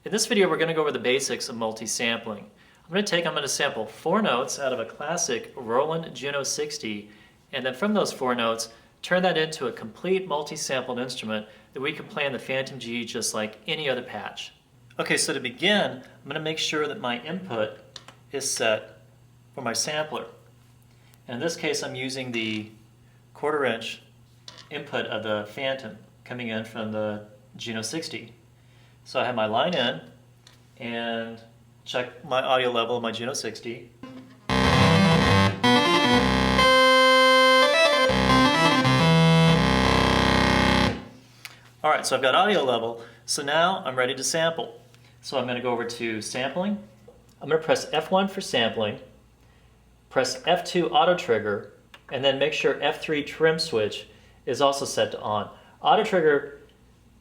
In this video, we're going to go over the basics of multi-sampling. I'm going to sample 4 notes out of a classic Roland Juno 60, and then from those 4 notes, turn that into a complete multi-sampled instrument that we can play in the Fantom-G just like any other patch. Okay, so to begin, I'm going to make sure that my input is set for my sampler. And in this case, I'm using the 1/4 inch input of the Fantom coming in from the Juno 60. So I have my line in and check my audio level of my Juno 60. Alright, so I've got audio level, so now I'm ready to sample. So I'm going to go over to sampling. I'm going to press F1 for sampling, press F2 auto trigger, and then make sure F3 trim switch is also set to on. Auto trigger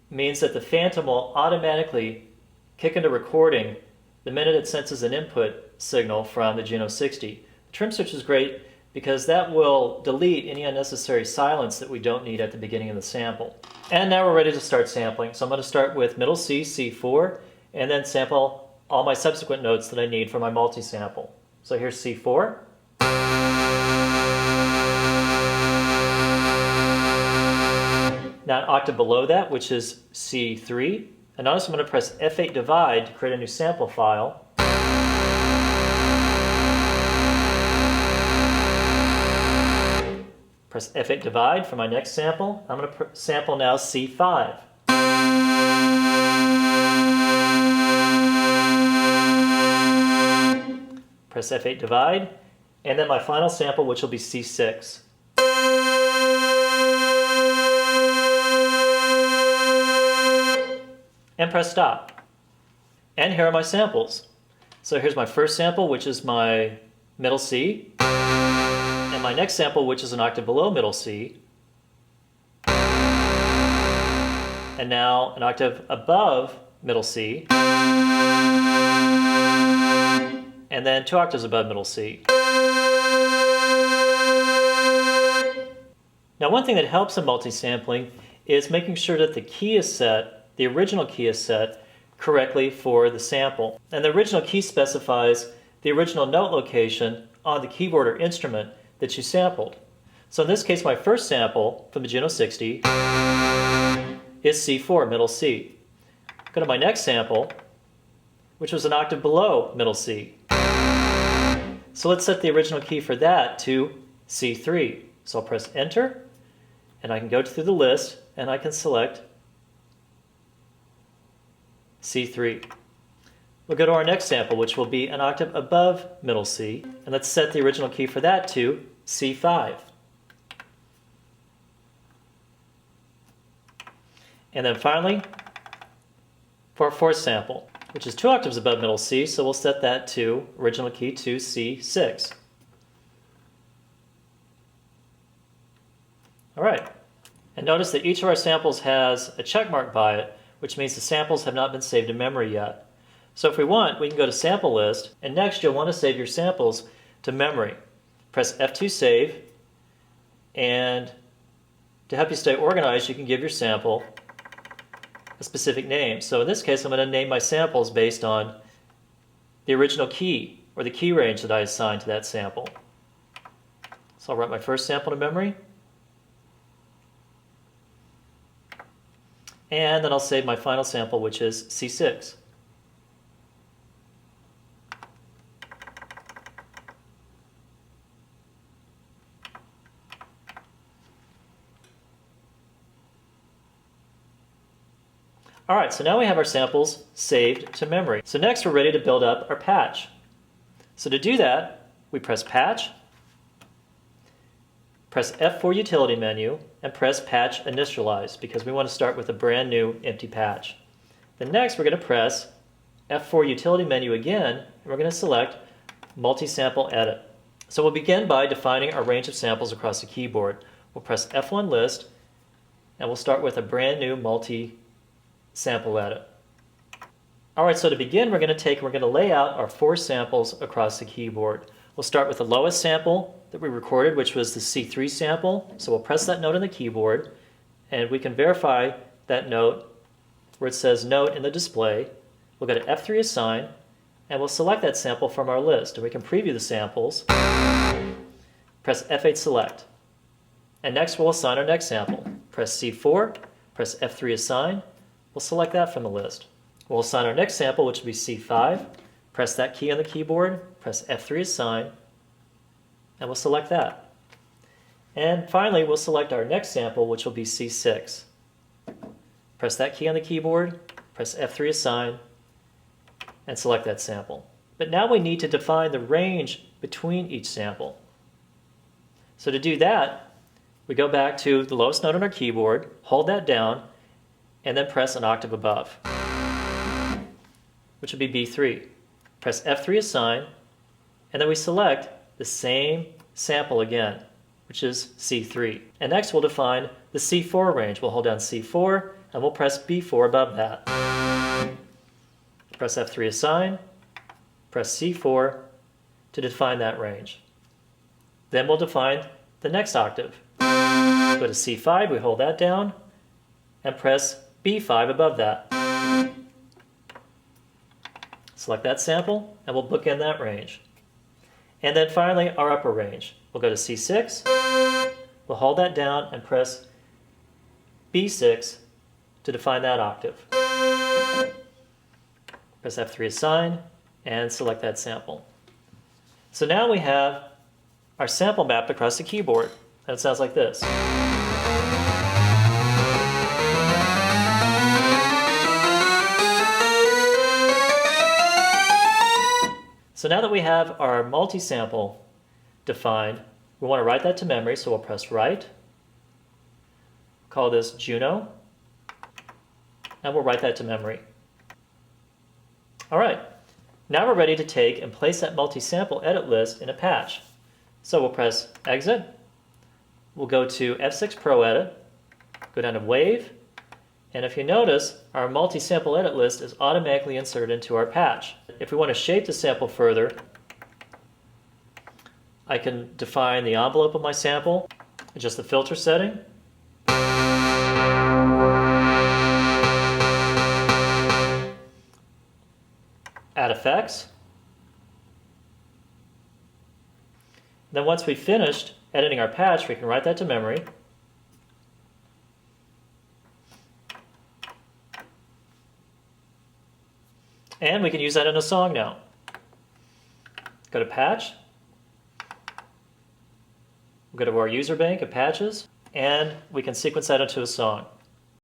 means that the Fantom will automatically kick into recording the minute it senses an input signal from the Juno 60. The trim switch is great because that will delete any unnecessary silence that we don't need at the beginning of the sample. And now we're ready to start sampling. So I'm going to start with middle C, C4, and then sample all my subsequent notes that I need for my multi-sample. So here's C4. Now an octave below that, which is C3. And notice I'm going to press F8 divide to create a new sample file. Press F8 divide for my next sample. I'm going to sample now C5. Press F8 divide, and then my final sample, which will be C6. And press stop. And here are my samples. So here's my first sample, which is my middle C, and my next sample, which is an octave below middle C, and now an octave above middle C, and then 2 octaves above middle C. Now one thing that helps in multi-sampling is making sure that the key is set, the original key is set correctly for the sample. And the original key specifies the original note location on the keyboard or instrument that you sampled. So in this case, my first sample from the Juno 60 is C4, middle C. Go to my next sample, which was an octave below middle C. So let's set the original key for that to C3. So I'll press enter, and I can go through the list, and I can select C3. We'll go to our next sample, which will be an octave above middle C, and let's set the original key for that to C5. And then finally, for our fourth sample, which is 2 octaves above middle C, so we'll set that to original key to C6. All right, and notice that each of our samples has a check mark by it, which means the samples have not been saved in memory yet. So if we want, we can go to sample list, and next you'll want to save your samples to memory. Press F2 save, and to help you stay organized, you can give your sample a specific name. So in this case, I'm going to name my samples based on the original key, or the key range that I assigned to that sample. So I'll write my first sample to memory, and then I'll save my final sample, which is C6. All right, so now we have our samples saved to memory. So next we're ready to build up our patch. So to do that, we press Patch, press F4 Utility menu, and press Patch Initialize because we want to start with a brand new empty patch. Then next we're going to press F4 Utility menu again, and we're going to select Multi-Sample Edit. So we'll begin by defining our range of samples across the keyboard. We'll press F1 List, and we'll start with a brand new multi-sample edit. All right, so to begin, we're going to lay out our 4 samples across the keyboard. We'll start with the lowest sample that we recorded, which was the C3 sample. So we'll press that note on the keyboard, and we can verify that note where it says note in the display we'll go to F3 assign, and we'll select that sample from our list. And we can preview the samples. Press F8 select. And next we'll assign our next sample. Press C4, press F3 assign. We'll select that from the list. We'll assign our next sample, which will be C5. Press that key on the keyboard, press F3 assign, and we'll select that. And finally, we'll select our next sample, which will be C6. Press that key on the keyboard, press F3 assign, and select that sample. But now we need to define the range between each sample. So to do that, we go back to the lowest note on our keyboard, hold that down, and then press an octave above, which would be B3. Press F3 assign, and then we select the same sample again, which is C3. And next we'll define the C4 range. We'll hold down C4, and we'll press B4 above that. Press F3 assign, press C4 to define that range. Then we'll define the next octave. Go to C5, we hold that down, and press B5 above that. Select that sample, and we'll bookend that range. And then finally, our upper range. We'll go to C6, we'll hold that down and press B6 to define that octave. Press F3 assign, and select that sample. So now we have our sample mapped across the keyboard, and it sounds like this. So now that we have our multisample defined, we want to write that to memory, so we'll press write. Call this Juno, and we'll write that to memory. All right, now we're ready to take and place that multisample edit list in a patch. So we'll press exit, we'll go to F6 Pro Edit, go down to Wave, and if you notice, our multi-sample edit list is automatically inserted into our patch. If we want to shape the sample further, I can define the envelope of my sample, adjust the filter setting, add effects. Then once we've finished editing our patch, we can write that to memory. And we can use that in a song now. Go to Patch. We'll go to our user bank of patches, and we can sequence that into a song.